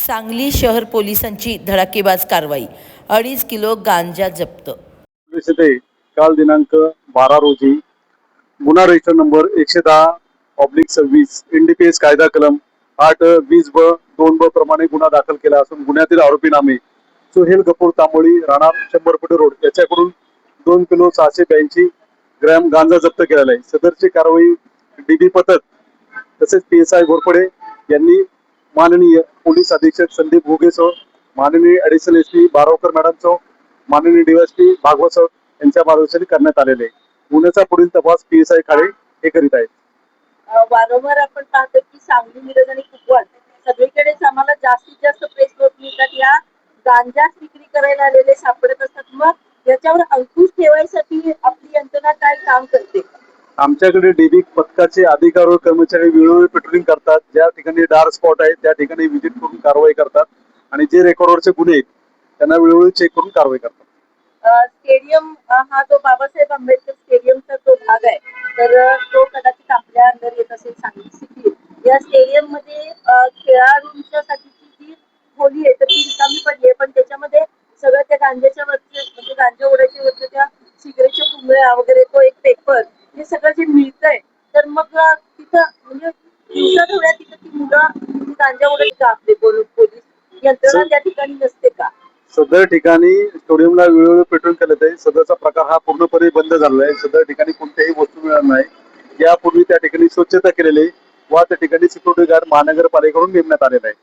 सांगली शहर पोलिसांची धडाकेबाज कारवाई, 2.5 किलो गांजा जप्त. पोलीस येथे काल दिनांक 12 रोजी गुन्हा रजिस्टर नंबर 110/26 NDPS कायदा कलम 8-20 ब 2 ब प्रमाणे गुन्हा दाखल केला असून गुन्ह्यातील आरोपी नामे सोहेल गफूर तांबोळी राहणार 100 फुटे रोड याच्याकडून 2 किलो 682 ग्रॅम गांजा जप्त केलेला आहे. सदरची कारवाई DB पथक तसेच PSI घोरपडे यांनी माननीय पोलीस अधीक्षक संदीप घोगेसह माननीय ॲडिशनल SP बारावकर मॅडमसह माननीय DSP भागवत सर यांच्या मार्गदर्शनाने करण्यात आलेले आहे. गुन्ह्याचा पुढील तपास PSI खाडे हे करीत आहेत. वारंवार आपण पाहतो की सांगली, मिरज आणि कुपवाड सगळीकडेच आम्हाला जास्तीत जास्त प्रेस नोट मिळतात. या गांजा विक्री करायला आलेले सापडत असतात. मग याच्यावर अंकुश ठेवायसाठी आपली यंत्रणा काय काम करते? आमच्याकडे DB पथकाचे अधिकारी व कर्मचारी वेळोवेळी पेट्रोलिंग करतात. ज्या ठिकाणी डार्क स्पॉट आहे त्या ठिकाणी व्हिजिट करून कारवाई करतात आणि जे रेकॉर्डवरचे गुन्हे आहेत त्यांना वेळोवेळी चेक करून कारवाई करतात. स्टेडियम हा जो बाबासाहेब आंबेडकर स्टेडियमचा जो भाग आहे तर तो कदाचित आपल्या अंडर येत असेल सांगली सिटी. या स्टेडियम मध्ये खेळाडूंच्यासाठीची जी खोली आहे तर ती रिकामी पडली आहे, पण त्याच्यामध्ये सगळं त्या गांजाच्या वरचे म्हणजे गांजा ओढायच्या वरच्या त्या सिगरेटच्या पुंगळ्या वगैरे तो एक पेपर हे सगळं जे मिळतंय तर मग तिथं म्हणजे दिवसाढवळ्या तिथं ती मुलं गांजा ओढायची का आपले पोलीस यंत्रणा त्या ठिकाणी नसते का? सदर ठिकाणी स्टेडियमला वेळोवेळी पेट्रोल केलं आहे. सदरचा प्रकार हा पूर्णपणे बंद झालेला आहे. सदर ठिकाणी कोणत्याही वस्तू मिळणार नाही. यापूर्वी त्या ठिकाणी स्वच्छता केलेली आहे व त्या ठिकाणी सिक्युरिटी गार्ड महानगरपालिकेकडून नेमण्यात आलेला आहे.